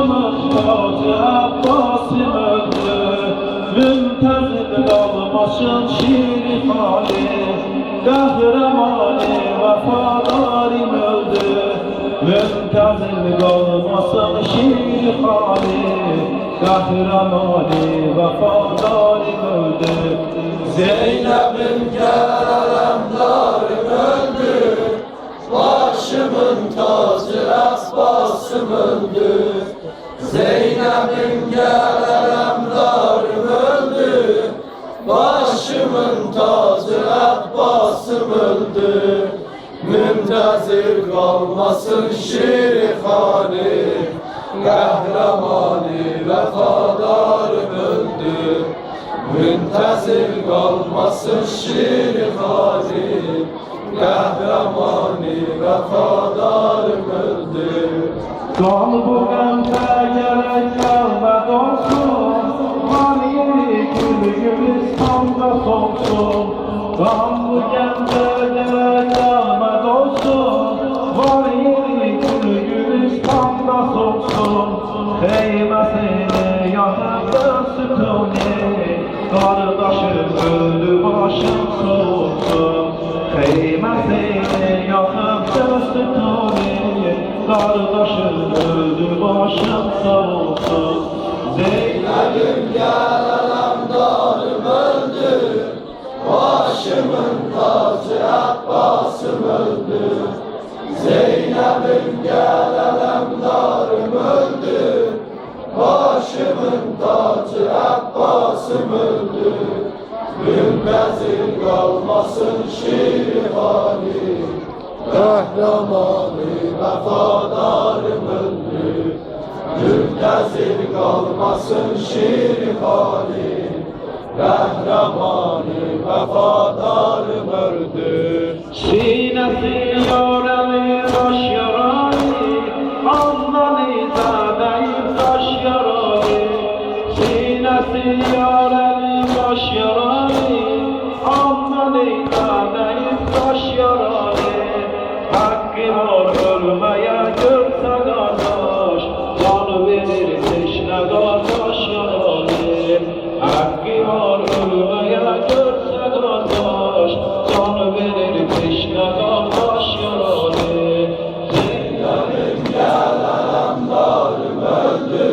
başımın tacı Abbas'ım öldü. Müntezir kalmasın şiir hali, kahramanı vefadarım öldü. Müntezir kalmasın şiir hali, kahramanı vefadarım öldü. Zeynep'im keremdarım öldü, başımın tacı Abbas'ım öldü. Zeynep'im keremdarım öldü, başımın tacı Abbas'ım öldü. Müntezir kalmasın şirhani, kahramanı vefadarım öldü. Müntezir kalmasın şirhani, kahramanı vefadarım öldü. Kalbim gerek gelmez olsun, Mali gül Gülistan'da solsun. Kalbim gerek gelmez olsun, Mali gül Gülistan'da solsun. Heymesini yanında sütuni, kardeşim öldü başım soğusun. Heymesini yanında sütuni, kardeşim öldü başım soğusun. Zeynep'im keremdarım öldü, başımın tacı Abbas'ım öldü. Zeynep'im keremdarım öldü, başımın tacı Abbas'ım öldü. Müntezir kalmasın şirhani, kahramanı vefadarım öldü. Müntezir kalmasın şirhani, kahramanı vefadarım öldü. Sinesi yareli taş yarali, Azmani zadeyim taş yarali. Sinesi yareli taş yarali, Azmani zadeyim taş yarali. Hakkım var ölmeye görse kardeş, can verir teşne kardeş yarali. Hakkım var ölmeye görse kardeş, can verir teşne kardeş yarali. Zeynep'im keremdarım öldü,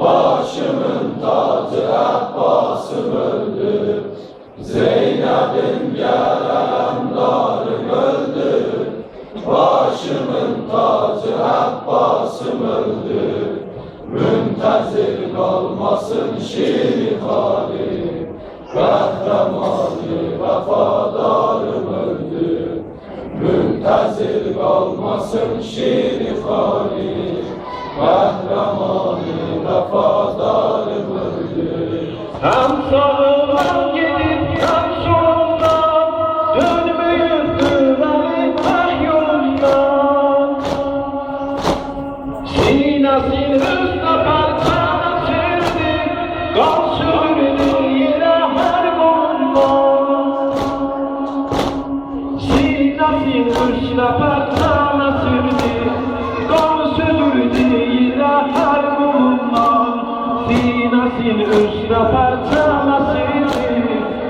başımın tacı Abbas'ım öldü. Zeynep'im keremdarım öldü, başımın tacı Abbas'ım öldü. Müntezir kalmasın şirhani, kahramanı vefadarım öldü. Müntezir kalmasın şirhani, kahramanı vefadarım öldü. Hem sağından gidip hem solundan, dönmeyip güvenip ah yolundan. Sinesini üstüne parçana sürdi, kan sürdü yere her kolundan. Sinesini üstüne parçana sürdü, kan sürdü yere her kolundan. Sinesini üstüne parçana sürdü,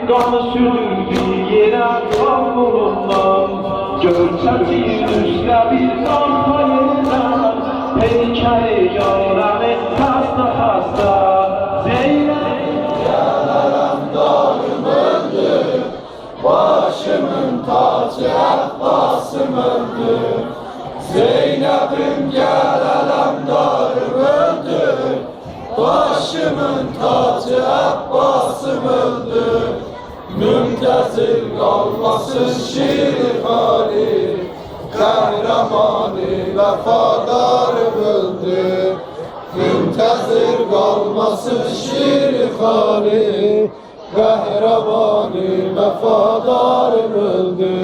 kan sürdü yere kan kolundan. Görsətin üstüne bir kan payından, peykəri yarəni hasta hasta. Zeynep Keremdarım öldü, başımın tacı Abbas'ım öldü. Zeynep'im keremdarım öldü, başımın tacı Abbas'ım öldü. Müntezir kalmasın şirhani, kahramanı vefadarım öldü. Müntezir kalmasın şirhani, kahramanı vefadarım öldü.